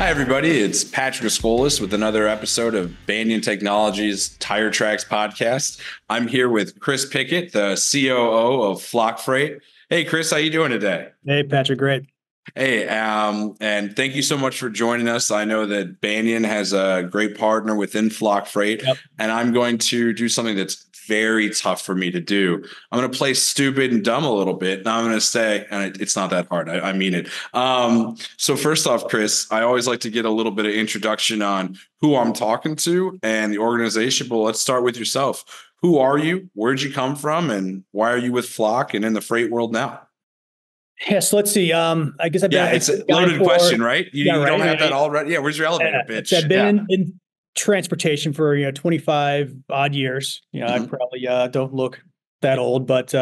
Hi, everybody. It's Patrick Escolas with another episode of Banyan Technology's Tire Tracks podcast. I'm here with Chris Pickett, the COO of FlockDirect. Hey, Chris, how you doing today? Hey, Patrick, great. Hey, and thank you so much for joining us. I know that Banyan has a great partner within FlockDirect, Yep. and I'm going to do something that's very tough for me to do. I'm going to play stupid and dumb a little bit, and I'm going to say, and it's not that hard. I mean it. So first off, Chris, I always like to get a little bit of introduction on who I'm talking to and the organization. But let's start with yourself. Who are you? Where'd you come from? And why are you with Flock and in the freight world now? Yes, let's see. I guess I've been it's a loaded question, right? You don't have that all right. Yeah, where's your elevator pitch? I've been in transportation for 25 odd years. I probably don't look that old, but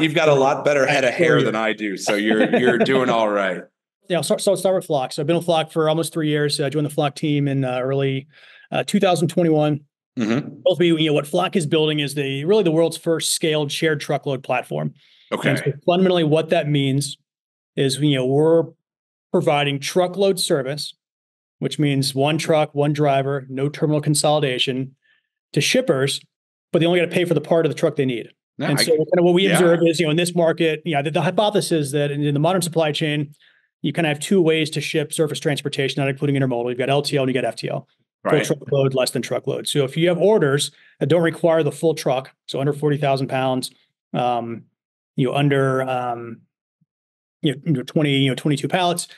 you've got a lot better head of hair than I do, so you're doing all right. Yeah, so I'll start with Flock. So I've been with Flock for almost 3 years. I joined the Flock team in early 2021. Ultimately, what Flock is building is really the world's first scaled shared truckload platform. Okay. And so fundamentally, what that means is we're providing truckload service, which means one truck, one driver, no terminal consolidation to shippers, but they only got to pay for the part of the truck they need. Yeah, kind of what we observe is, in this market, the hypothesis that in the modern supply chain, you kind of have two ways to ship surface transportation, not including intermodal. You've got LTL and you got FTL. Right. Full truckload, less than truckload. So if you have orders that don't require the full truck, so under 40,000 pounds, under 22 pallets,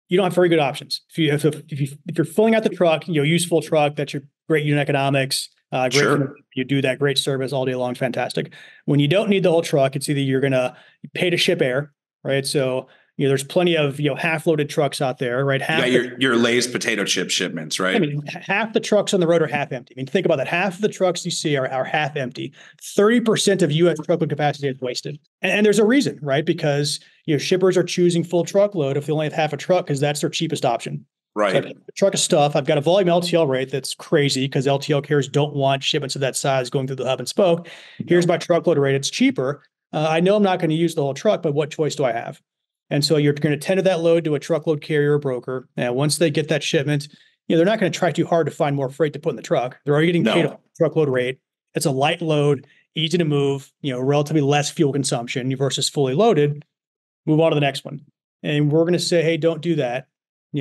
you don't have very good options. If you're filling out the truck, use full truck, that's your great unit economics. Great. Sure. You do that, great service all day long, fantastic. When you don't need the whole truck, it's either you're going to pay to ship air, right? So there's plenty of half-loaded trucks out there, right? Your Lay's potato chip shipments, right? I mean, half the trucks on the road are half empty. I mean, think about that. Half of the trucks you see are half empty. 30% of U.S. truckload capacity is wasted, and there's a reason, right? Because shippers are choosing full truckload if they only have half a truck because that's their cheapest option. Right. So a truck of stuff. I've got a volume LTL rate that's crazy because LTL carriers don't want shipments of that size going through the hub and spoke. Here's my truckload rate. It's cheaper. I know I'm not going to use the whole truck, but what choice do I have? And so you're going to tender that load to a truckload carrier or broker. And once they get that shipment, they're not going to try too hard to find more freight to put in the truck. They're already getting paid a truckload rate. It's a light load, easy to move, relatively less fuel consumption versus fully loaded. Move on to the next one. And we're going to say, hey, don't do that.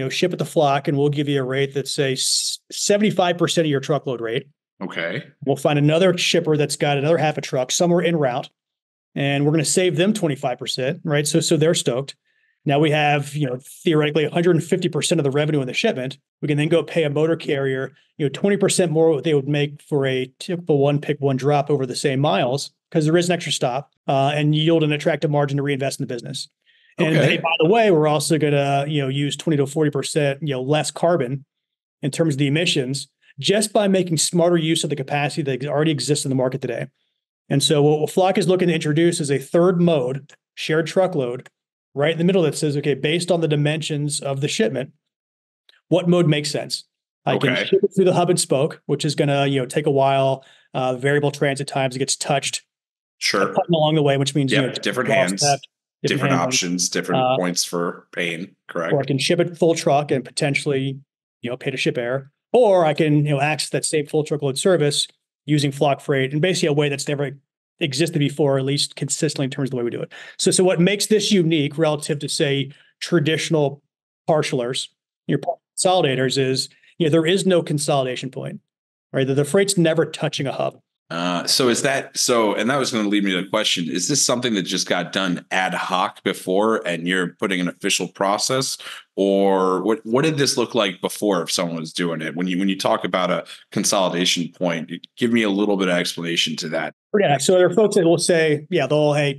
Ship it to Flock and we'll give you a rate that's, say, 75% of your truckload rate. Okay. We'll find another shipper that's got another half a truck somewhere en route. And we're going to save them 25%, right? So they're stoked. Now we have, theoretically 150% of the revenue in the shipment. We can then go pay a motor carrier, 20% more what they would make for a typical one pick, one drop over the same miles, because there is an extra stop and yield an attractive margin to reinvest in the business. And hey, by the way, we're also going to, use 20 to 40%, less carbon in terms of the emissions, just by making smarter use of the capacity that already exists in the market today. And so what Flock is looking to introduce is a third mode, shared truckload, right in the middle that says, okay, based on the dimensions of the shipment, what mode makes sense? I can ship it through the hub and spoke, which is going to, take a while, variable transit times, it gets touched. Sure. Along the way, which means different hands, different options, different points for paying. Correct. Or I can ship it full truck and potentially, pay to ship air, or I can, access that same full truckload service using Flock Freight in basically a way that's never existed before, at least consistently in terms of the way we do it. So what makes this unique relative to, say, traditional parcelers, your consolidators is, there is no consolidation point, right? The freight's never touching a hub. And that was going to lead me to the question, is this something that just got done ad hoc before and you're putting an official process, or what did this look like before if someone was doing it? When you talk about a consolidation point, give me a little bit of explanation to that. Yeah. So there are folks that will say, LA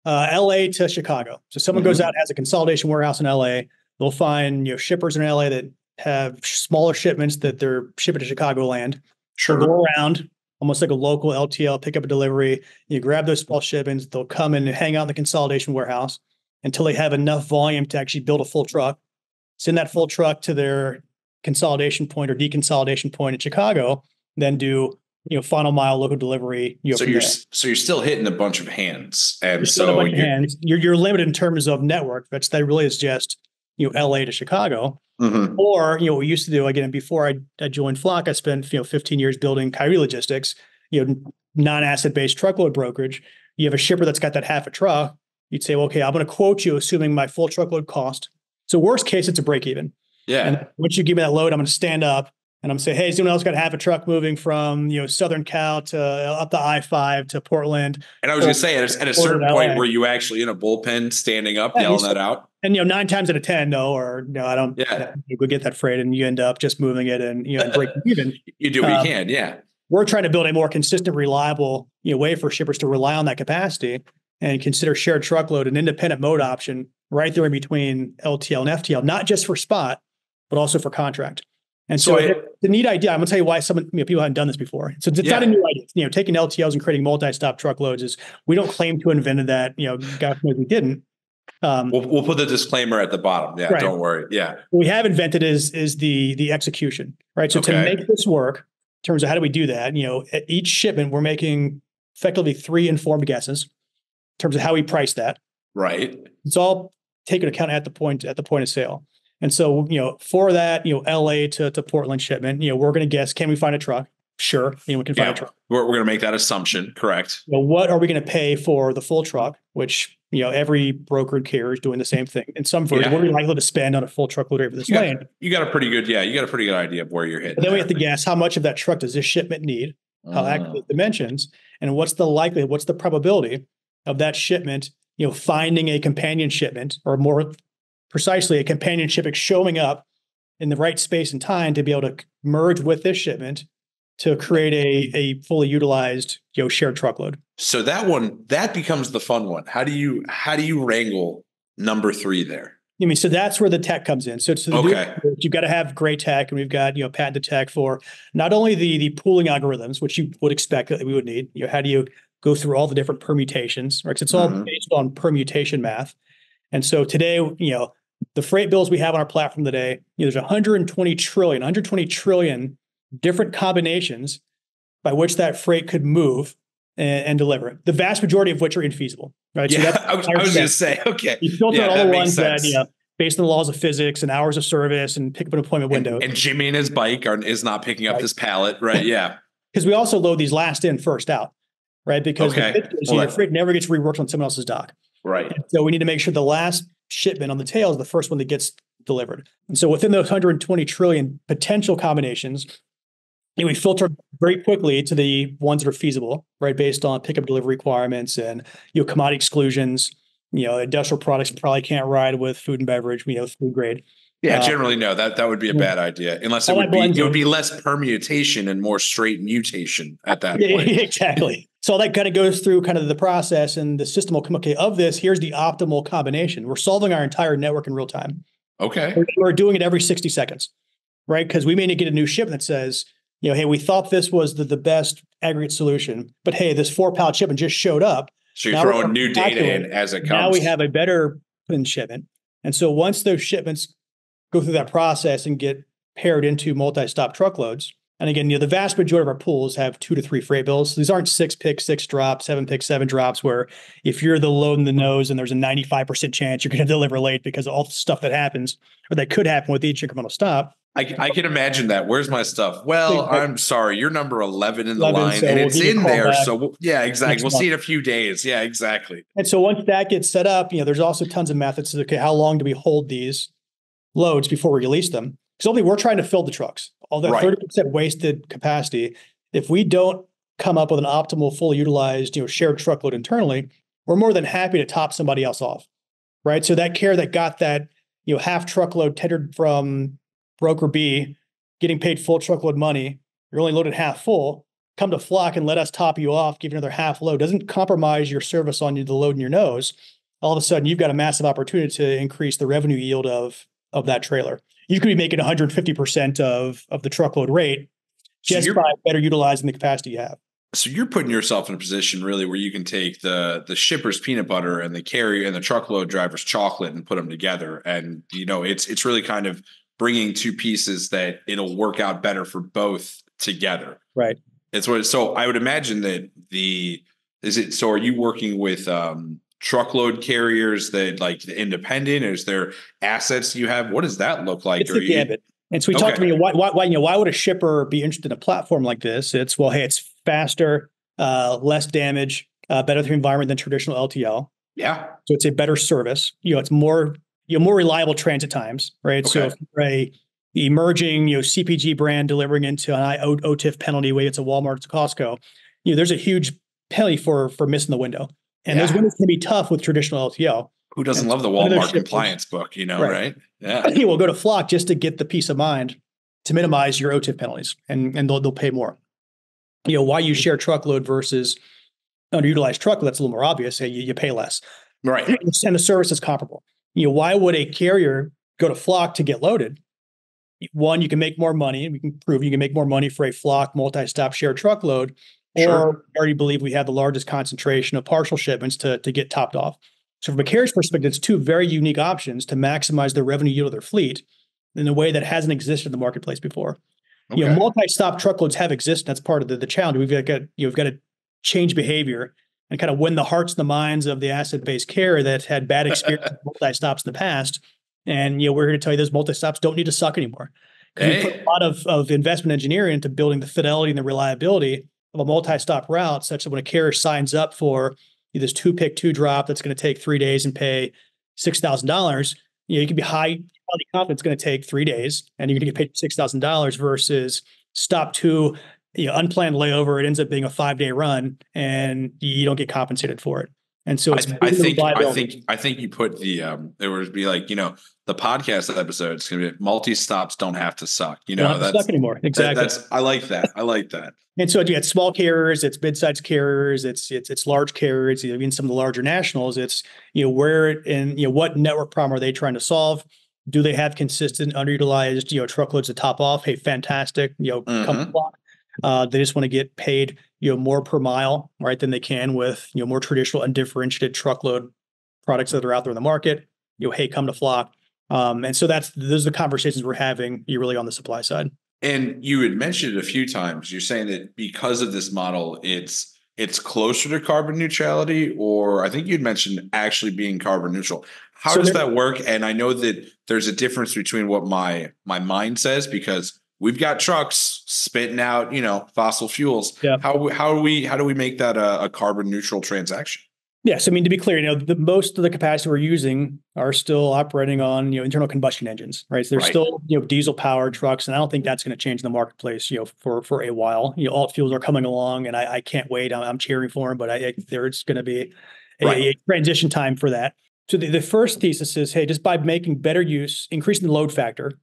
to Chicago. So someone goes out, has a consolidation warehouse in LA. They'll find, shippers in LA that have smaller shipments that they're shipping to Chicagoland. Sure. They'll go around, almost like a local LTL, pick up a delivery. You grab those small shipments. They'll come and hang out in the consolidation warehouse until they have enough volume to actually build a full truck, send that full truck to their consolidation point or deconsolidation point in Chicago, then do final mile local delivery. So you're still hitting a bunch of hands, and you're limited in terms of network. That really is just LA to Chicago. Mm-hmm. Or, what we used to do, again, before I joined Flock, I spent, 15 years building Kyrie Logistics, non-asset based truckload brokerage. You have a shipper that's got that half a truck. You'd say, well, okay, I'm going to quote you assuming my full truckload cost. So worst case, it's a break even. Yeah. And once you give me that load, I'm going to stand up and I'm going to say, hey, has anyone else got half a truck moving from, Southern Cal to up the I-5 to Portland? And I was going to say, at a certain point, were you actually in a bullpen standing up, yelling that out? And 9 times out of 10, no, or no, I don't. Yeah. Go get that freight, and you end up just moving it and breaking even. You do what you can, yeah. We're trying to build a more consistent, reliable way for shippers to rely on that capacity and consider shared truckload an independent mode option right there in between LTL and FTL, not just for spot, but also for contract. And so the neat idea, I'm going to tell you why some people haven't done this before. So it's not a new idea. Taking LTLs and creating multi-stop truckloads is, we don't claim to have invented that. God knows we didn't. We'll put the disclaimer at the bottom. Yeah, right. Don't worry. Yeah, what we have invented is the execution, right? So to make this work, in terms of how do we do that, at each shipment we're making effectively 3 informed guesses in terms of how we price that. Right. It's all taken account at the point of sale. And so, for that, LA to Portland shipment, we're going to guess, can we find a truck? Sure. We can find a truck. We're going to make that assumption. Correct. What are we going to pay for the full truck? Which, every brokered carrier is doing the same thing. In some version, what are we likely to spend on a full truckload over this lane? You got a pretty good idea of where you're hitting. But then we have to guess, how much of that truck does this shipment need? How accurate the dimensions? And what's the likelihood, what's the probability of that shipment, finding a companion shipment, or more precisely, a companion shipment showing up in the right space and time to be able to merge with this shipment to create a fully utilized, shared truckload. So that becomes the fun one. How do you wrangle number 3 there? So that's where the tech comes in. So you've got to have great tech, and we've got patented tech for not only the pooling algorithms, which you would expect that we would need. How do you go through all the different permutations? Right, 'cause it's all based on permutation math. And so today, the freight bills we have on our platform today, there's 120 trillion different combinations by which that freight could move and deliver. The vast majority of which are infeasible, right? Yeah, so I was going to say, okay. You filter out all the ones that, based on the laws of physics and hours of service and pick up an appointment window. And Jimmy and his bike is not picking up this pallet, right? Yeah. Because we also load these last in, first out, right? Because the freight never gets reworked on someone else's dock. Right. And so we need to make sure the last shipment on the tail is the first one that gets delivered. And so within those 120 trillion potential combinations, we filter very quickly to the ones that are feasible, right? Based on pickup delivery requirements and, commodity exclusions. Industrial products probably can't ride with food and beverage, food grade. Yeah, generally no, that would be a bad idea, unless it would be less permutation and more straight mutation at that point. Exactly. So all that kind of goes through kind of the process, and the system will come, okay, of this, here's the optimal combination. We're solving our entire network in real time. Okay. We're doing it every 60 seconds, right? Because we may need to get a new shipment that says, hey, we thought this was the best aggregate solution, but hey, this 4-pallet shipment just showed up. So you're throwing new data in as it comes. Now we have a better shipment. And so once those shipments go through that process and get paired into multi-stop truckloads, and again, the vast majority of our pools have 2 to 3 freight bills. These aren't 6 pick, 6 drop, 7 pick, 7 drops, where if you're the load in the nose and there's a 95% chance you're going to deliver late because of all the stuff that happens or that could happen with each incremental stop. I can imagine that. Where's my stuff? Well, I'm sorry, you're number 11 in the line, so and it's in there. So exactly. We'll see in a few days. Yeah, exactly. And so once that gets set up, there's also tons of methods. Okay, how long do we hold these loads before we release them? Because ultimately, we're trying to fill the trucks. All that 30% wasted capacity. If we don't come up with an optimal, fully utilized, shared truckload internally, we're more than happy to top somebody else off, right? So that carrier that got that, half truckload tendered from broker B, getting paid full truckload money, you're only loaded half full, come to Flock and let us top you off, give you another half load. Doesn't compromise your service on the load in your nose. All of a sudden, you've got a massive opportunity to increase the revenue yield of that trailer. You could be making 150% of the truckload rate just by better utilizing the capacity you have. So you're putting yourself in a position really where you can take the shipper's peanut butter and the carrier and the truckload driver's chocolate and put them together. And, it's really kind of bringing 2 pieces that it'll work out better for both together. Right. So I would imagine that so are you working with truckload carriers that like the independent? Is there assets you have? What does that look like? It's the gambit. And so we talked Okay. to me, why would a shipper be interested in a platform like this? It's, well, hey, it's faster, less damage, better for the environment than traditional LTL. Yeah. So it's a better service. It's more, more reliable transit times, right? So Okay. if you're a emerging, CPG brand delivering into an OTIF penalty, whether it's a Walmart, it's a Costco, there's a huge penalty for missing the window. And those Yeah. windows can be tough with traditional LTL. Who doesn't And love the one of those Walmart shippers, compliance book, right? right? Yeah. You will go to Flock just to get the peace of mind to minimize your OTIF penalties, and they'll pay more. Why use Shared Truckload versus underutilized truckload? That's a little more obvious. You pay less, Right. and the service is comparable. Why would a carrier go to Flock to get loaded? One, you can make more money. We can prove you can make more money for a Flock multi-stop Shared Truckload, Sure. or we already believe we have the largest concentration of partial shipments to get topped off. So from a carrier's perspective, it's two very unique options to maximize the revenue yield of their fleet in a way that hasn't existed in the marketplace before. Okay. Multi-stop truckloads have existed. That's part of the challenge. We've got to change behavior and kind of win the hearts and the minds of the asset-based carrier that had bad experience with multi-stops in the past. And we're here to tell you those multi-stops don't need to suck anymore, because we put a lot of investment engineering into building the fidelity and the reliability of a multi-stop route, such that when a carrier signs up for this 2-pick 2-drop that's going to take 3 days and pay $6,000, you can be highly confident it's going to take 3 days and you're going to get paid $6,000 versus stop 2, unplanned layover. It ends up being a 5-day run and you don't get compensated for it. And so it's I think you put there would be like, the podcast episode. It's gonna be multi-stops don't have to suck. Don't have to suck anymore. Exactly. I like that. I like that. And so it's small carriers, it's mid-sized carriers, it's large carriers, even some of the larger nationals. It's where and what network problem are they trying to solve? Do they have consistent underutilized truckloads to top off? Hey, fantastic. Come Flock. They just want to get paid more per mile, right, than they can with more traditional undifferentiated truckload products that are out there in the market. Hey, come to Flock. And so those are the conversations we're having really on the supply side. And you had mentioned it a few times. You're saying that because of this model, it's closer to carbon neutrality, or I think you'd mentioned actually being carbon neutral. How does that work? And I know that there's a difference between what my mind says, because we've got trucks spitting out, fossil fuels. Yeah. How do we make that a carbon neutral transaction? Yes, I mean, to be clear, most of the capacity we're using are still operating on internal combustion engines, right? So there's still diesel powered trucks, and I don't think that's going to change in the marketplace for a while. Alt fuels are coming along, and I can't wait. I'm cheering for them, but there's going to be a transition time for that. So the first thesis is, hey, just by making better use, increasing the load factor.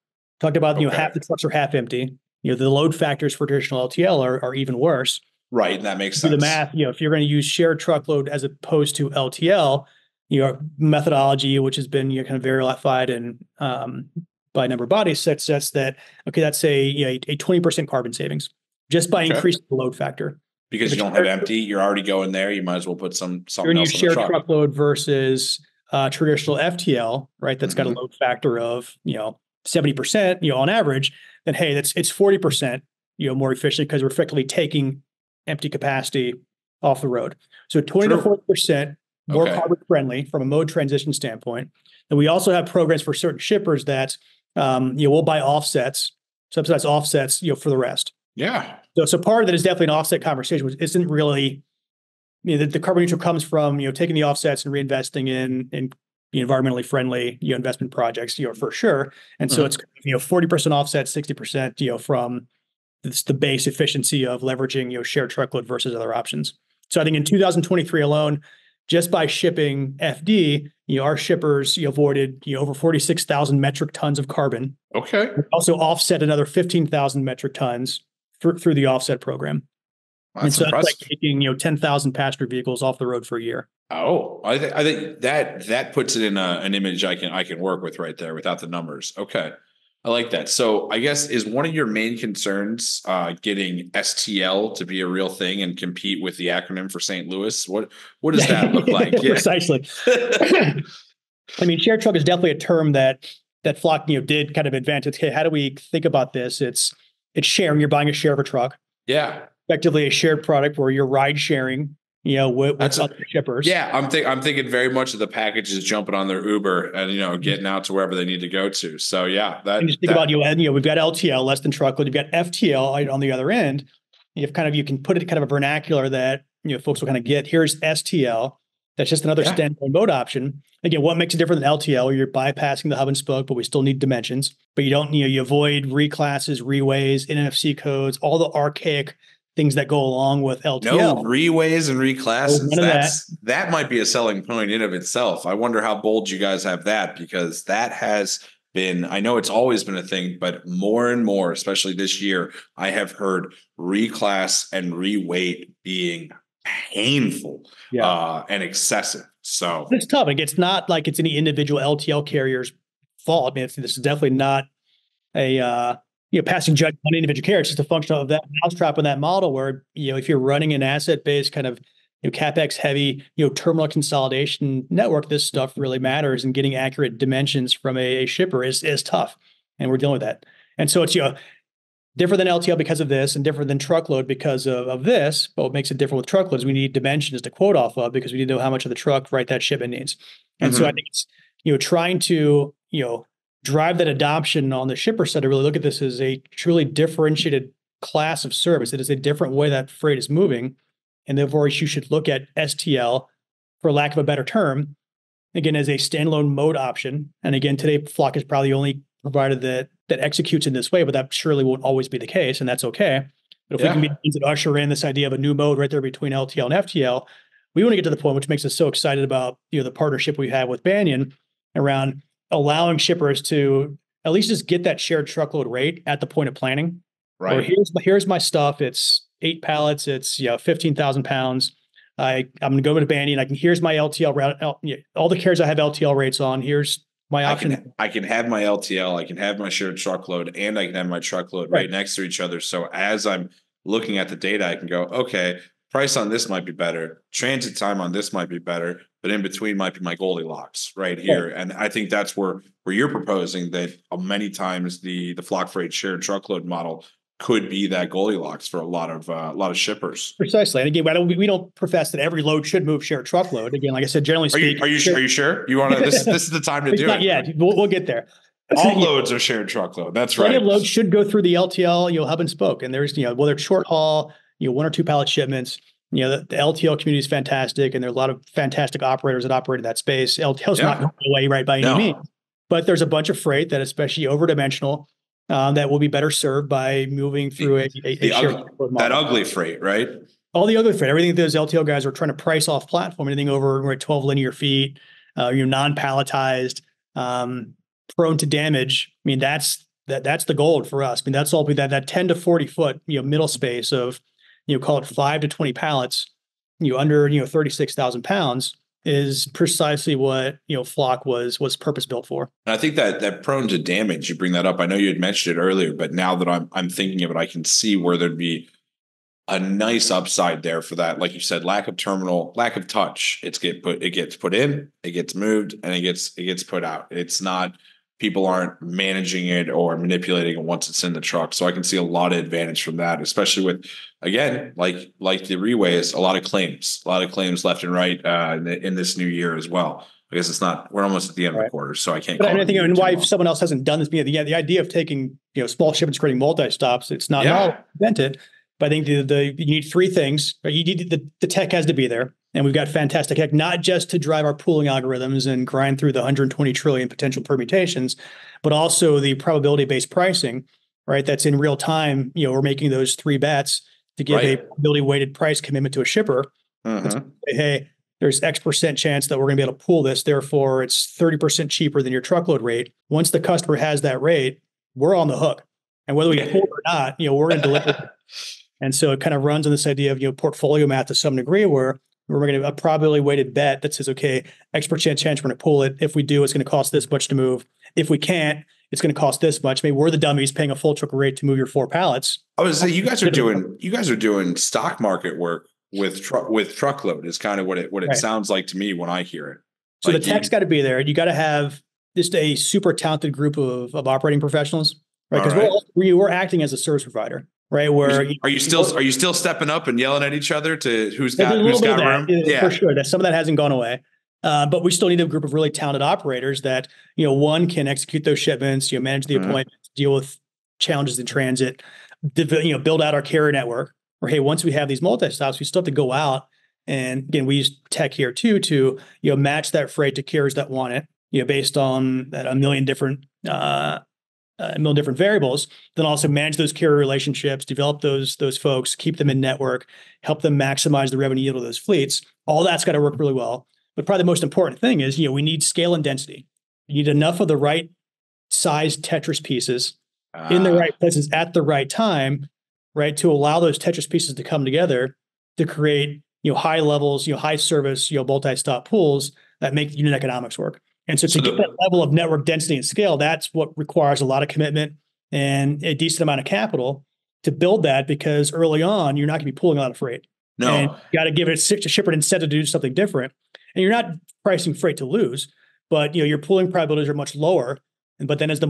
Talked about half the trucks are half empty. The load factors for traditional LTL are even worse. Right, that makes Do sense. the math, if you're going to use Shared Truckload as opposed to LTL, methodology, which has been kind of verified and by a number of bodies, sets that, okay, that's a 20% carbon savings just by increasing the load factor. Because you don't have empty, you're already going there. You might as well put something else in the truck. Shared Truckload versus traditional FTL, right? That's got a load factor of 70%, on average. Then hey, it's 40%, more efficient, because we're effectively taking empty capacity off the road. So 20 to 40% more carbon friendly from a mode transition standpoint. And we also have programs for certain shippers that we'll buy offsets, subsidized offsets, for the rest. Yeah. So part of that is definitely an offset conversation, which isn't really, the carbon neutral comes from taking the offsets and reinvesting in environmentally friendly investment projects, for sure. And so it's 40% offset, 60% from the base efficiency of leveraging Shared Truckload versus other options. So I think in 2023 alone, just by shipping FD, our shippers avoided over 46,000 metric tons of carbon. Okay. We also offset another 15,000 metric tons through the offset program. That's impressive. That's like taking 10,000 passenger vehicles off the road for a year. Oh, I think that puts it in an image I can work with right there without the numbers. Okay. I like that. So I guess, is one of your main concerns getting STL to be a real thing and compete with the acronym for St. Louis? What does that look like? Precisely. I mean, shared truck is definitely a term that Flock did kind of advance. It's, hey, how do we think about this? It's sharing. You're buying a share of a truck. Yeah. Effectively a shared product where you're ride sharing with That's a, other shippers. yeah. I'm thinking very much of the packages jumping on their Uber and getting out to wherever they need to go to. So yeah, And just think about we've got LTL, less than truckload, you've got FTL on the other end. You can put it kind of a vernacular that folks will kind of get. Here's STL. That's just another standalone mode option. Again, what makes it different than LTL? You're bypassing the hub and spoke, but we still need dimensions. But you don't, you avoid reclasses, reways, NFC codes, all the archaic things that go along with LTL. No reways and reclasses. None of that. That might be a selling point in of itself. I wonder how bold you guys have that, because that has been, I know it's always been a thing, but more and more, especially this year, I have heard reclass and reweight being painful and excessive. So it's tough. It's not like it's any individual LTL carrier's fault. I mean, this is definitely not a passing judgment on individual carrier. It's just a function of that mousetrap in that model where if you're running an asset-based kind of CapEx heavy terminal consolidation network, this stuff really matters, and getting accurate dimensions from a shipper is tough, and we're dealing with that. And so it's different than LTL because of this, and different than truckload because of this. But what makes it different with truckload is we need dimensions to quote off of, because we need to know how much of the truck that shipment needs. And so I think it's trying to drive that adoption on the shipper side to really look at this as a truly differentiated class of service. It is a different way that freight is moving, and therefore you should look at STL, for lack of a better term, again as a standalone mode option. And again, today Flock is probably the only provider that executes in this way, but that surely won't always be the case, and that's okay. But if we can be the ones that usher in this idea of a new mode right there between LTL and FTL, we want to get to the point which makes us so excited about the partnership we have with Banyan around allowing shippers to at least just get that shared truckload rate at the point of planning. Right. Or here's my stuff. It's 8 pallets. It's 15,000 pounds. I'm going to go to Banyan. Here's my LTL route. All the carriers I have LTL rates on. Here's my option. I can have my LTL. I can have my shared truckload, and I can have my truckload right next to each other. So as I'm looking at the data, I can go, okay, price on this might be better. Transit time on this might be better, but in between might be my Goldilocks right here. Right. And I think that's where you're proposing that many times the Flock Freight shared truckload model could be that Goldilocks for a lot of shippers. Precisely. And again, we don't profess that every load should move shared truckload. Again, like I said, generally speaking. Are you sure? You want to? This is the time to do it. Yeah, we'll get there. All loads are shared truckload. That's right. Plenty of loads should go through the LTL, hub and spoke. And there's, whether it's short haul, 1 or 2 pallet shipments. The LTL community is fantastic, and there are a lot of fantastic operators that operate in that space. LTL is not going away by any means, but there's a bunch of freight that, especially over-dimensional, that will be better served by moving through a shared model. That ugly freight, right? All the ugly freight, everything that those LTL guys are trying to price off platform, anything over 12 linear feet, non-palletized, prone to damage. I mean, that's the gold for us. I mean, that's all that 10 to 40 foot, middle space of, call it 5 to 20 pallets, under, 36,000 pounds is precisely what, Flock was purpose built for. And I think that prone to damage, you bring that up. I know you had mentioned it earlier, but now that I'm thinking of it, I can see where there'd be a nice upside there for that. Like you said, lack of terminal, lack of touch. It gets put in, it gets moved, and it gets put out. It's not, people aren't managing it or manipulating it once it's in the truck. So I can see a lot of advantage from that, especially with, again, like the reways, a lot of claims left and right in this new year as well. I guess we're almost at the end of the quarter, so I can't. But I think, and why someone else hasn't done this, the idea of taking, small shipments, creating multi-stops, it's not all invented. But I think you need 3 things. You need the tech has to be there. And we've got fantastic tech, not just to drive our pooling algorithms and grind through the 120 trillion potential permutations, but also the probability-based pricing, right? That's in real time. We're making those 3 bets to give a probability-weighted price commitment to a shipper. Say, hey, there's X% chance that we're going to be able to pool this. Therefore, it's 30% cheaper than your truckload rate. Once the customer has that rate, we're on the hook. And whether we pool or not, we're going to deliver. And so it kind of runs on this idea of, portfolio math to some degree, where we're going to have a probability weighted bet that says, okay, X% chance we're going to pull it. If we do, it's going to cost this much to move. If we can't, it's going to cost this much. Maybe we're the dummies paying a full truck rate to move your 4 pallets. I was saying, you guys are doing stock market work with truckload is kind of what it sounds like to me when I hear it. So the tech's got to be there. You got to have just a super talented group of operating professionals, right? Because we're acting as a service provider. right? Where Are you still stepping up and yelling at each other to there's a who's little bit of got that room? for Yeah. sure. That some of that hasn't gone away, but we still need a group of really talented operators that one can execute those shipments, manage the Mhm. appointments, deal with challenges in transit, build out our carrier network. Or hey, once we have these multi stops, we still have to go out and again we use tech here too to match that freight to carriers that want it, based on that a million different variables, then also manage those carrier relationships, develop those folks, keep them in network, help them maximize the revenue yield of those fleets. All that's got to work really well. But probably the most important thing is, we need scale and density. You need enough of the right size Tetris pieces in the right places at the right time, right, to allow those Tetris pieces to come together to create high levels, high service, multi-stop pools that make unit economics work. And so to get that level of network density and scale, that's what requires a lot of commitment and a decent amount of capital to build that, because early on, you're not going to be pulling a lot of freight. And No. you got to give it a shipper an incentive to do something different. And you're not pricing freight to lose, but your pooling probabilities are much lower. But then as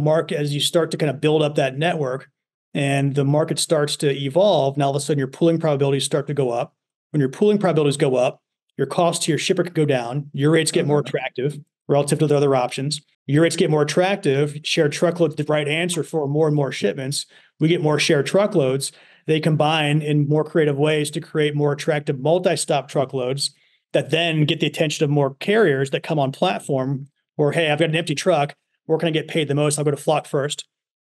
you start to kind of build up that network and the market starts to evolve, now all of a sudden your pooling probabilities start to go up. When your pooling probabilities go up, your cost to your shipper could go down, your rates get more attractive relative to the other options. Your rates get more attractive. Shared truckload's the right answer for more and more shipments. We get more shared truckloads. They combine in more creative ways to create more attractive multi-stop truckloads that then get the attention of more carriers that come on platform where, hey, I've got an empty truck. Where can I get paid the most? I'll go to Flock first.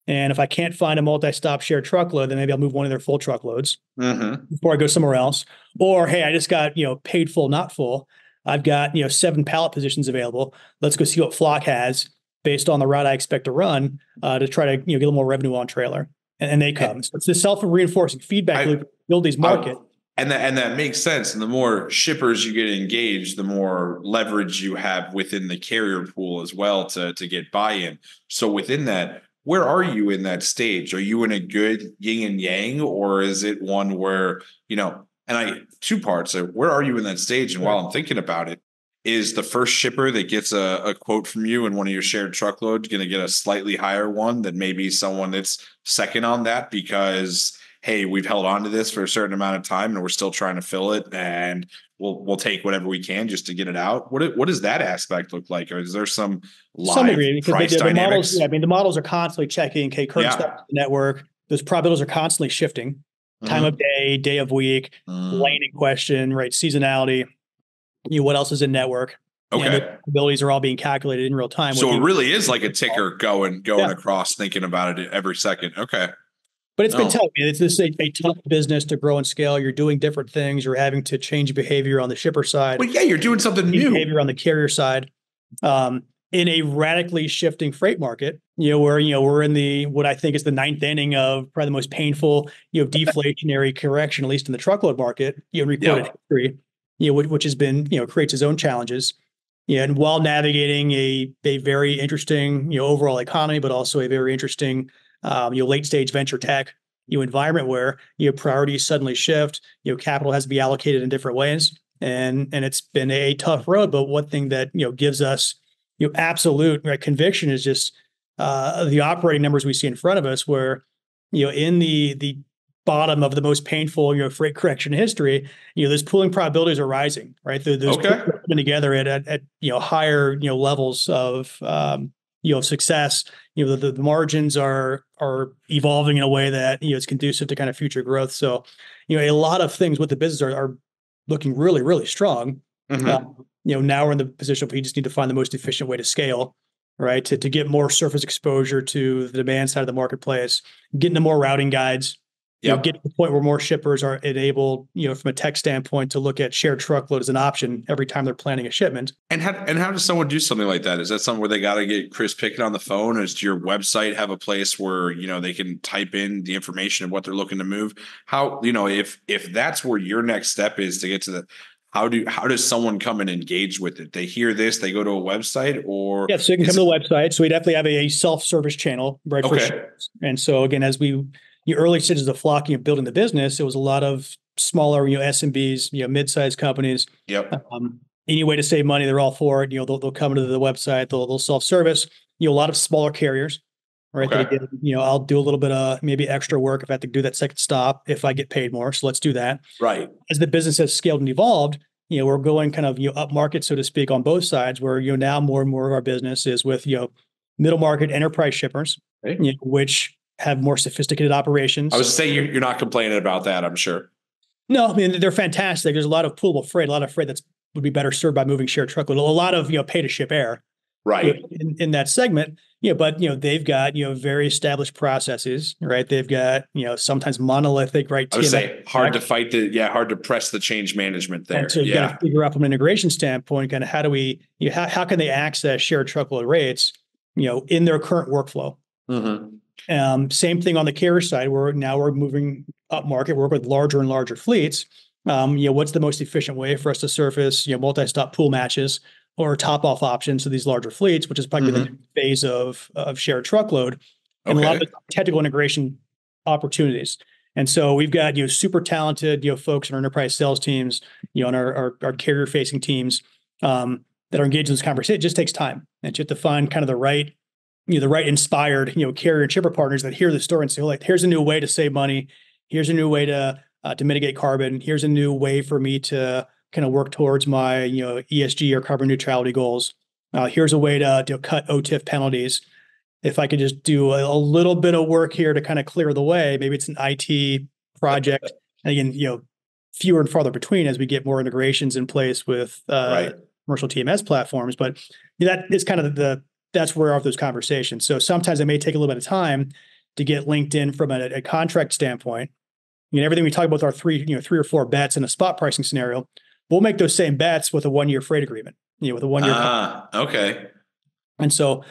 And if I can't find a multi-stop shared truckload, then maybe I'll move one of their full truckloads before I go somewhere else. Or, hey, I just got, paid full, not full. I've got, 7 pallet positions available. Let's go see what Flock has based on the route I expect to run to try to, get a little more revenue on trailer. And they come. So it's this self-reinforcing feedback loop to build these markets. And that makes sense. And the more shippers you get engaged, the more leverage you have within the carrier pool as well to get buy-in. So within that, where are you in that stage? Are you in a good yin and yang, or is it one where, two parts. Where are you in that stage? And while I'm thinking about it, is the first shipper that gets a quote from you in one of your shared truckloads going to get a slightly higher one than maybe someone that's second on that because, hey, we've held on to this for a certain amount of time and we're still trying to fill it, and we'll take whatever we can just to get it out? What does that aspect look like? Or is there some degree, because price the dynamics? models, the models are constantly checking, okay, current stuff in the network. Those probabilities are constantly shifting. Time of day of week, lane in question, right? Seasonality, what else is in network. Okay. And the abilities are all being calculated in real time. So it really is like a ticker going across, thinking about it every second. Okay. But it's been tough. It's a tough business to grow and scale. You're doing different things. You're having to change behavior on the shipper side. Well, yeah, you're doing something new. Behavior on the carrier side. In a radically shifting freight market, where we're in the what I think is the ninth inning of probably the most painful, deflationary correction, at least in the truckload market, in recorded history, which has been, creates its own challenges. And while navigating a very interesting, overall economy, but also a very interesting, late stage venture tech, environment where priorities suddenly shift, capital has to be allocated in different ways, and it's been a tough road. But one thing that gives us absolute conviction is just the operating numbers we see in front of us, where in the bottom of the most painful freight correction history, those pooling probabilities are rising, right? Those pools are coming together at higher levels of success. The margins are evolving in a way that it's conducive to kind of future growth. So a lot of things with the business are looking really, really strong. Now we're in the position where we just need to find the most efficient way to scale, right? To get more surface exposure to the demand side of the marketplace, get into more routing guides, get to the point where more shippers are enabled, from a tech standpoint, to look at shared truckload as an option every time they're planning a shipment. And how does someone do something like that? Is that something where they got to get Chris Pickett on the phone? Or does your website have a place where, they can type in the information of what they're looking to move? How, if that's where your next step is to get to the, how does someone come and engage with it? They hear this, they go to a website, or so you can come to the website. So we definitely have a self-service channel, right? For shippers. And so again, as the early stages of flocking and building the business, it was a lot of smaller, SMBs, mid-sized companies. Any way to save money, they're all for it. They'll come to the website, they'll self-service. A lot of smaller carriers, right? That Okay. again, I'll do a little bit of maybe extra work if I have to do that second stop if I get paid more. So let's do that. Right. As the business has scaled and evolved, we're going kind of up market, so to speak, on both sides. Where now more and more of our business is with middle market enterprise shippers, Hey. which have more sophisticated I operations. was saying you're not complaining about that, I'm sure. No, I mean they're fantastic. There's a lot of poolable freight, a lot of freight that's would be better served by moving shared truckload. A lot of pay to ship air, Right. in that segment. But they've got very established processes, right? They've got sometimes monolithic, right? I would TMS. say hard to fight hard to press the change management And there. so you got to Yeah. figure out from an integration standpoint, kind of how do we, how can they access shared truckload rates, in their current workflow? Mm-hmm. Same thing on the carrier side, where now we're moving up market, work with larger and larger fleets. What's the most efficient way for us to surface, multi-stop pool matches or top-off options to these larger fleets, which is probably the Mm-hmm. next phase of shared truckload, and a lot of Okay. the technical integration opportunities. And so we've got super talented folks in our enterprise sales teams, and our carrier facing teams, that are engaged in this conversation. It just takes time, and you have to find kind of the right inspired carrier and shipper partners that hear the story and say, like, here's a new way to save money, here's a new way to mitigate carbon, here's a new way for me to kind of work towards my ESG or carbon neutrality goals. Here's a way to cut OTIF penalties. If I could just do a little bit of work here to kind of clear the way, maybe it's an IT project. And again, fewer and farther between as we get more integrations in place with Right. commercial TMS platforms. But that is kind of that's where we are with those conversations. So sometimes it may take a little bit of time to get linked in from a contract standpoint. Everything we talk about with our three or four bets in a spot pricing scenario, we'll make those same bets with a 1-year freight agreement, with a 1-year contract. Okay. And so,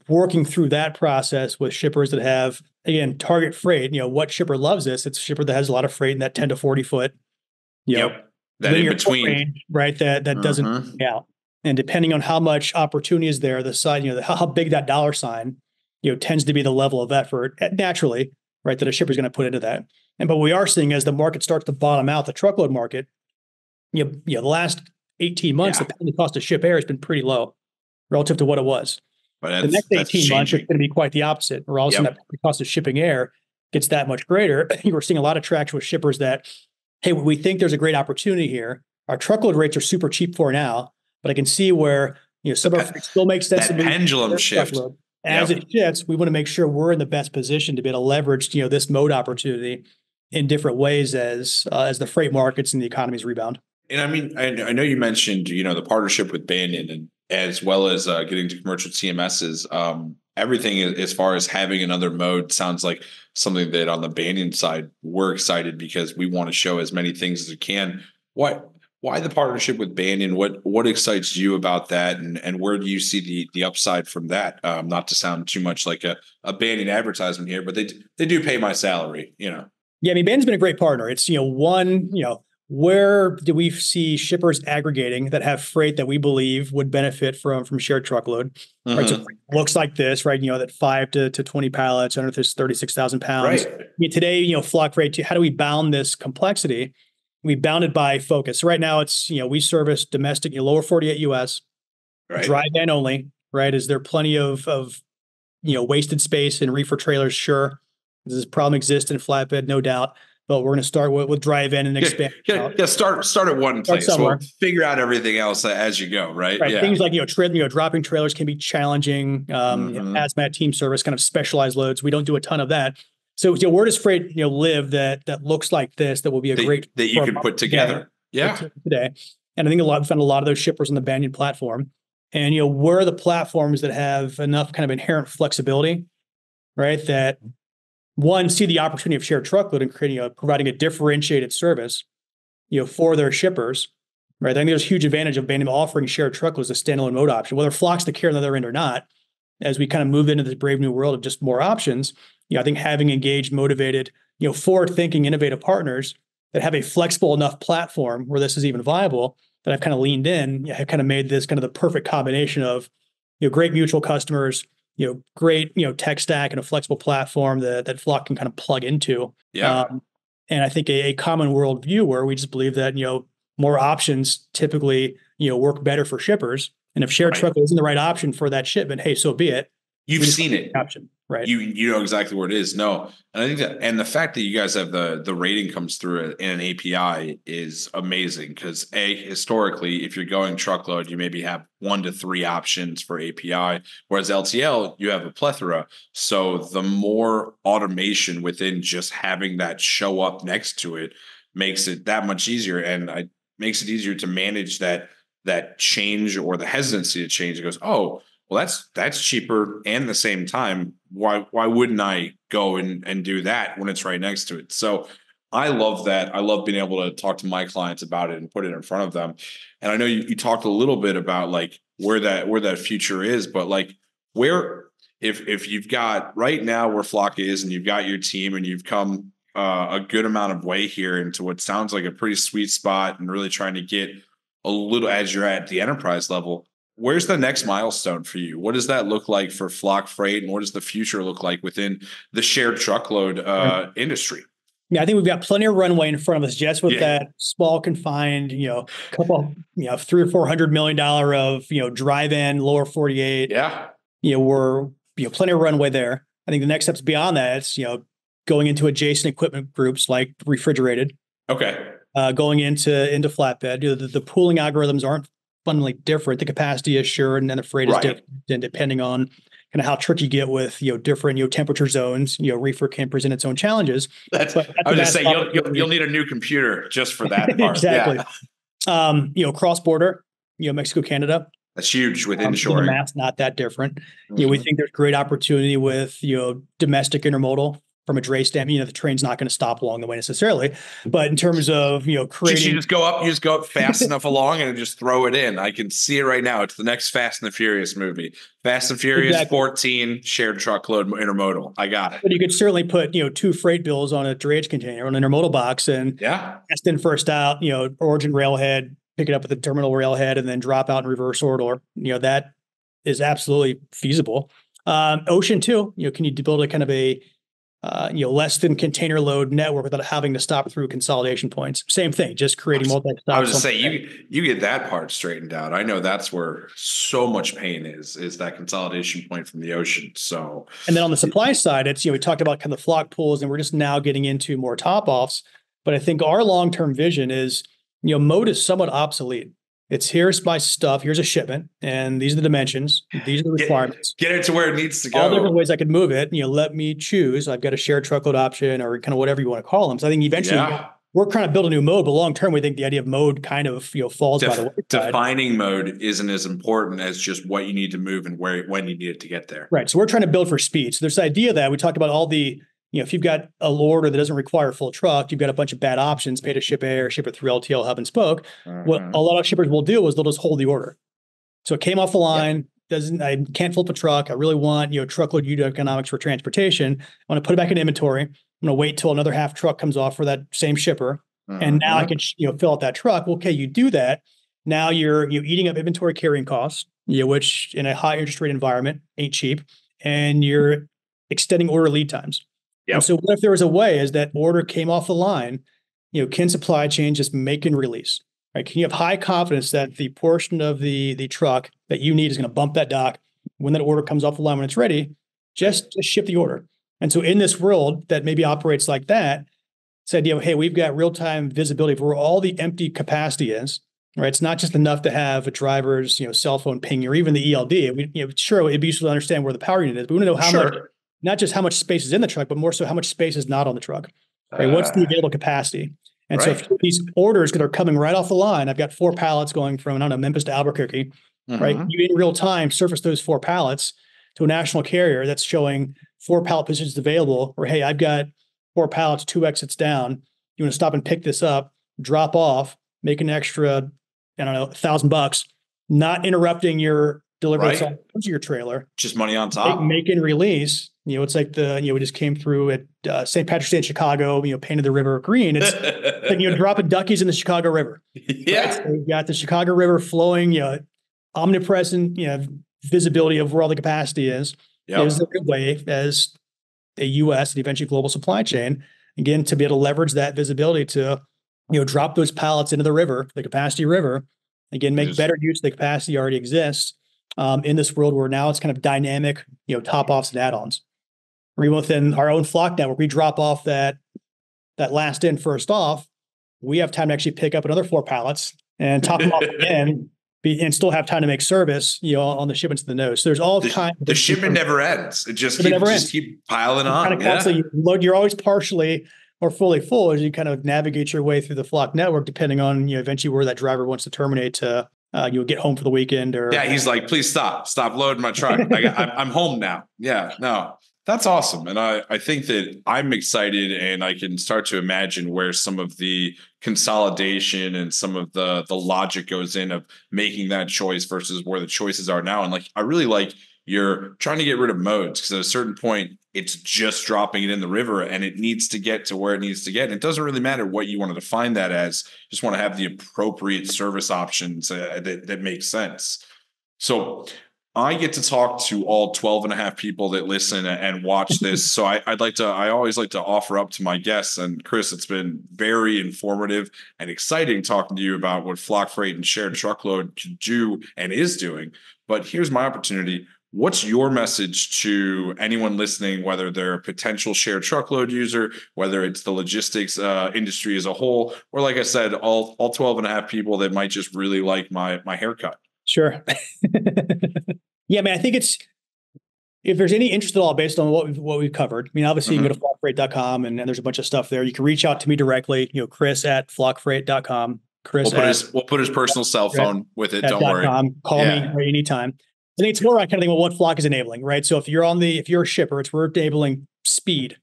working through that process with shippers that have, again, target freight, what shipper loves this? It's a shipper that has a lot of freight in that 10 to 40 foot, Yep. That in linear foot between. range, right? That doesn't Mm-hmm. out. And depending on how much opportunity is there, the side, how big that dollar sign, tends to be the level of effort naturally, right? That a shipper is going to put into that. But we are seeing as the market starts to bottom out, the truckload market, the last 18 months, Yeah. the penalty cost to ship air has been pretty low relative to what it was. But The next that's 18 months, it's changing. going to be quite the opposite. Where all of a sudden, Yep. the cost of shipping air gets that much greater. We're seeing a lot of traction with shippers that, hey, we think there's a great opportunity here. Our truckload rates are super cheap for now, but I can see where some of it still makes sense to That move pendulum to shift. truckload. As it shifts, we want to make sure we're in the best position to be able to leverage this mode opportunity in different ways as the freight markets and the economies rebound. And I mean, I know you mentioned, the partnership with Banyan and as well as getting to commercial TMSs. Everything as far as having another mode sounds like something that on the Banyan side, we're excited because we want to show as many things as we can. Why the partnership with Banyan? What excites you about that? And where do you see the upside from that? Not to sound too much like a Banyan advertisement here, but they do pay my salary, Yeah, I mean, Banyan's been a great partner. It's, where do we see shippers aggregating that have freight that we believe would benefit from shared truckload? Right. So Mm-hmm. it looks like this, right? That 5 to 20 pallets under this 36,000 pounds. Right. I mean, today, Flock Freight, how do we bound this complexity? We bound it by focus. So right now it's, we service domestic, lower 48 US, Right. dry van only, right? Is there plenty of wasted space in reefer trailers? Sure. Does this problem exist in flatbed? No doubt. But we're going to start with dry van and expand. Start at one place. Somewhere. We'll figure out everything else as you go. Right. Right. Yeah. Things like, dropping trailers can be challenging. Hazmat team service, kind of specialized loads. We don't do a ton of that. So, where does freight, live that looks like this, that will be a great that you can put together. Yeah. Today. And I think we found a lot of those shippers on the Banyan platform. And, where are the platforms that have enough kind of inherent flexibility, right? That one, see the opportunity of shared truckload and creating providing a differentiated service, for their shippers, right? I think there's a huge advantage of Banyan offering shared truckload as a standalone mode option, whether Flock's the carrier on the other end or not. As we kind of move into this brave new world of just more options, I think having engaged, motivated, forward-thinking, innovative partners that have a flexible enough platform where this is even viable, that I've kind of leaned in, have kind of made this kind of the perfect combination of, great mutual customers, great, tech stack and a flexible platform that Flock can kind of plug into. Yeah. And I think a common worldview where we just believe that, more options typically, work better for shippers. And if shared truckload isn't the right option for that shipment, hey, so be it. You've We just seen it. option, right? You know exactly where it is. No, and I think that, and the fact that you guys have the rating comes through in an API is amazing because historically, if you're going truckload, you maybe have 1 to 3 options for API, whereas LTL you have a plethora. So the more automation within just having that show up next to it makes it that much easier, and I makes it easier to manage that change or the hesitancy to change. It goes, oh, well, that's cheaper and the same time. Why wouldn't I go and do that when it's right next to it? So I love that. I love being able to talk to my clients about it and put it in front of them. And I know you talked a little bit about like where that future is, but like where if you've got right now where Flock is and you've got your team and you've come a good amount of way here into what sounds like a pretty sweet spot and really trying to get a little as you're at the enterprise level. Where's the next milestone for you? What does that look like for Flock Freight, and what does the future look like within the shared truckload industry? Yeah, I think we've got plenty of runway in front of us just with that small confined, couple, $300 or $400 million of, drive-in lower 48. Yeah. We're, plenty of runway there. I think the next steps beyond that, it's, going into adjacent equipment groups like refrigerated. Okay. Going into flatbed. The pooling algorithms aren't fundamentally different. The capacity is sure, and then the freight is different, and depending on kind of how tricky you get with different temperature zones, reefer can present its own challenges. I was just saying you'll need a new computer just for that part. Exactly. Yeah. Cross border, Mexico, Canada. That's huge with inshoring. The math's not that different. We think there's great opportunity with domestic intermodal. From a dray standpoint, the train's not going to stop along the way necessarily, but in terms of creating, you just go up fast enough along and just throw it in. I can see it right now. It's the next Fast and the Furious movie, Fast and Furious 14 shared truckload intermodal. I got it. But you could certainly put 2 freight bills on a drayage container on an intermodal box and first in first out, origin railhead, pick it up at the terminal railhead, and then drop out in reverse order. That is absolutely feasible. Ocean too. Can you build a kind of a less than container load network without having to stop through consolidation points? Same thing, just creating multi-stops. I was just saying, you get that part straightened out. I know that's where so much pain is that consolidation point from the ocean. So, and then on the supply side, it's we talked about kind of the flock pools, and we're just now getting into more top offs. But I think our long-term vision is, mode is somewhat obsolete. It's here's my stuff, here's a shipment, and these are the dimensions, these are the requirements. Get it to where it needs to go. All different ways I could move it. Let me choose. I've got a shared truckload option or kind of whatever you want to call them. So I think eventually we're trying to build a new mode, but long term, we think the idea of mode kind of falls by the wayside. Defining mode isn't as important as just what you need to move and when you need it to get there. Right. So we're trying to build for speed. So there's the idea that we talked about all the if you've got a order that doesn't require a full truck, you've got a bunch of bad options, pay to ship air, ship it through LTL, hub and spoke. What a lot of shippers will do is they'll just hold the order. So it came off the line, I can't flip a truck. I really want, truckload unit economics for transportation. I want to put it back in inventory. I'm going to wait till another half truck comes off for that same shipper. And now I can, fill out that truck. Okay, you do that. Now you're eating up inventory carrying costs, which in a high interest rate environment ain't cheap. And you're extending order lead times. Yep. And so what if there was a way as that order came off the line, can supply chain just make and release, right? Can you have high confidence that the portion of the truck that you need is going to bump that dock when that order comes off the line when it's ready, just ship the order. And so in this world that maybe operates like that, it's the idea of, hey, we've got real-time visibility of where all the empty capacity is, right? It's not just enough to have a driver's, cell phone ping or even the ELD. Sure, it'd be useful to understand where the power unit is, but we want to know how much, not just how much space is in the truck, but more so how much space is not on the truck. Right? What's the available capacity? And so if these orders that are coming right off the line, I've got 4 pallets going from, Memphis to Albuquerque, right? You in real time surface those 4 pallets to a national carrier that's showing 4 pallet positions available, or hey, I've got 4 pallets, 2 exits down. You want to stop and pick this up, drop off, make an extra, $1,000, not interrupting your delivery to your trailer. Just money on top. Make and release. It's like we just came through at St. Patrick's Day in Chicago, painted the river green. It's like, dropping duckies in the Chicago River. Yeah. Right? So you've got the Chicago River flowing, omnipresent, visibility of where all the capacity is. Yep. Is a good way as a U.S. and eventually global supply chain, again, to be able to leverage that visibility to, drop those pallets into the river, the capacity river, again, make better use of the capacity already exists. in this world where now it's kind of dynamic, top offs and add-ons. Or even within our own Flock network, we drop off that last in, first off. We have time to actually pick up another 4 pallets and top them off again, and still have time to make service, on the shipments to the nose. So there's all kinds. The shipment never ends. It just keep piling on. Kind of constantly load. You're always partially or fully full as you kind of navigate your way through the Flock network, depending on eventually where that driver wants to terminate to get home for the weekend. Or he's like, please stop loading my truck. I'm home now. Yeah, no. That's awesome. And I think that I'm excited, and I can start to imagine where some of the consolidation and some of the logic goes in of making that choice versus where the choices are now. And I really like you're trying to get rid of modes, because at a certain point, it's just dropping it in the river and it needs to get to where it needs to get. And it doesn't really matter what you want to define that as. You just want to have the appropriate service options that make sense. So I get to talk to all 12 and a half people that listen and watch this. So I always like to offer up to my guests. And Chris, it's been very informative and exciting talking to you about what Flock Freight and Shared Truckload can do and is doing. But here's my opportunity. What's your message to anyone listening, whether they're a potential Shared Truckload user, whether it's the logistics industry as a whole, or like I said, all 12 and a half people that might just really like my haircut? Sure. Yeah, man, I think if there's any interest at all based on what we've covered, obviously you can go to flockfreight.com and there's a bunch of stuff there. You can reach out to me directly, Chris@flockfreight.com. We'll put his personal cell phone with it. Don't worry. Call me anytime. I think it's more kind of thing about what Flock is enabling, right? So if you're a shipper, we're enabling speed,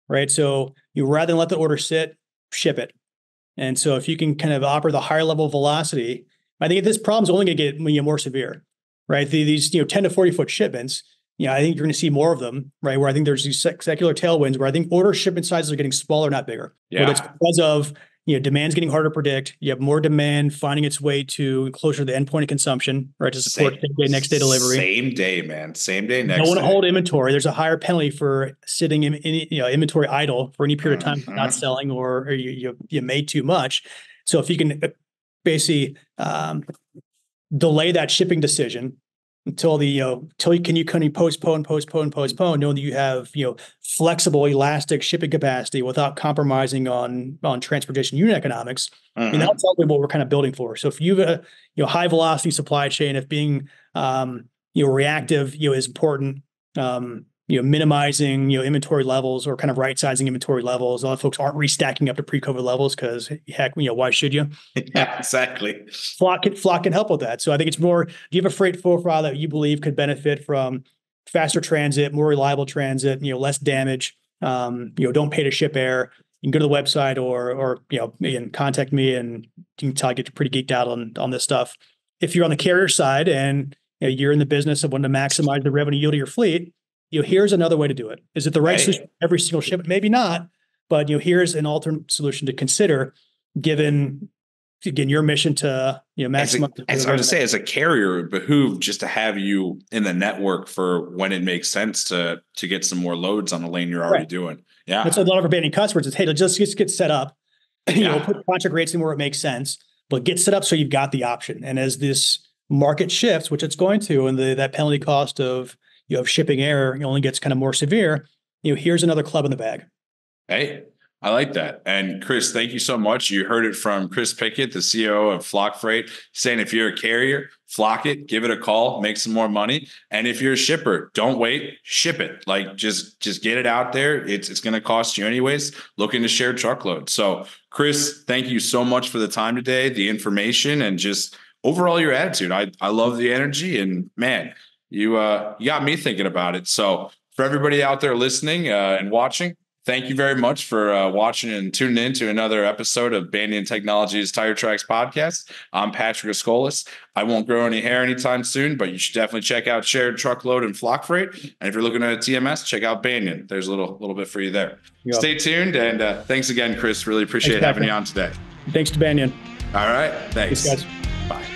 right? So rather than let the order sit, ship it. And so if you can kind of offer the higher level of velocity, I think this problem's only going to get more severe, right? These 10 to 40 foot shipments, I think you're going to see more of them, right? Where I think there's these secular tailwinds where I think order shipment sizes are getting smaller, not bigger. Yeah. Whether it's because of demand's getting harder to predict. You have more demand finding its way to closer to the endpoint of consumption, right? To support next day delivery. Same day, man. Same day, next day. Don't want to hold inventory. There's a higher penalty for sitting in inventory idle for any period of time, not selling, or you made too much. So if you can basically delay that shipping decision until you can postpone, knowing that you have flexible, elastic shipping capacity without compromising on transportation unit economics. And that's ultimately what we're kind of building for. So if you have a high velocity supply chain, if being reactive is important, minimizing inventory levels or kind of right sizing inventory levels. A lot of folks aren't restacking up to pre-COVID levels because heck, why should you? Yeah, exactly. Flock can help with that. So I think it's more, do you have a freight profile that you believe could benefit from faster transit, more reliable transit, less damage, don't pay to ship air? You can go to the website or contact me, and you can tell I get pretty geeked out on this stuff. If you're on the carrier side and you're in the business of wanting to maximize the revenue yield of your fleet, here's another way to do it. Is it the right solution for every single shipment? Maybe not, but here's an alternate solution to consider, given again your mission to maximize. As I was to say, as a carrier, it behooves just to have you in the network for when it makes sense to get some more loads on the lane you're already doing. Yeah, that's a lot of our banning customers. Is hey, let's just get set up. Put contract rates in where it makes sense, but get set up so you've got the option. And as this market shifts, which it's going to, and that penalty cost of shipping error only gets kind of more severe, here's another club in the bag. Hey, I like that. And Chris, thank you so much. You heard it from Chris Pickett, the CEO of Flock Freight, saying if you're a carrier, flock it, give it a call, make some more money. And if you're a shipper, don't wait, ship it. Like just get it out there. It's going to cost you anyways. Look into Shared Truckload. So Chris, thank you so much for the time today, the information, and just overall your attitude. I love the energy, and man, you got me thinking about it. So for everybody out there listening and watching, thank you very much for watching and tuning in to another episode of Banyan Technology's Tire Tracks podcast. I'm Patrick Escolas. I won't grow any hair anytime soon, but you should definitely check out Shared Truckload and Flock Freight. And if you're looking at a TMS, check out Banyan. There's a little bit for you there. Yep. Stay tuned, and thanks again, Chris. Really appreciate having you on today. Thanks to Banyan. All right. Thanks guys. Bye.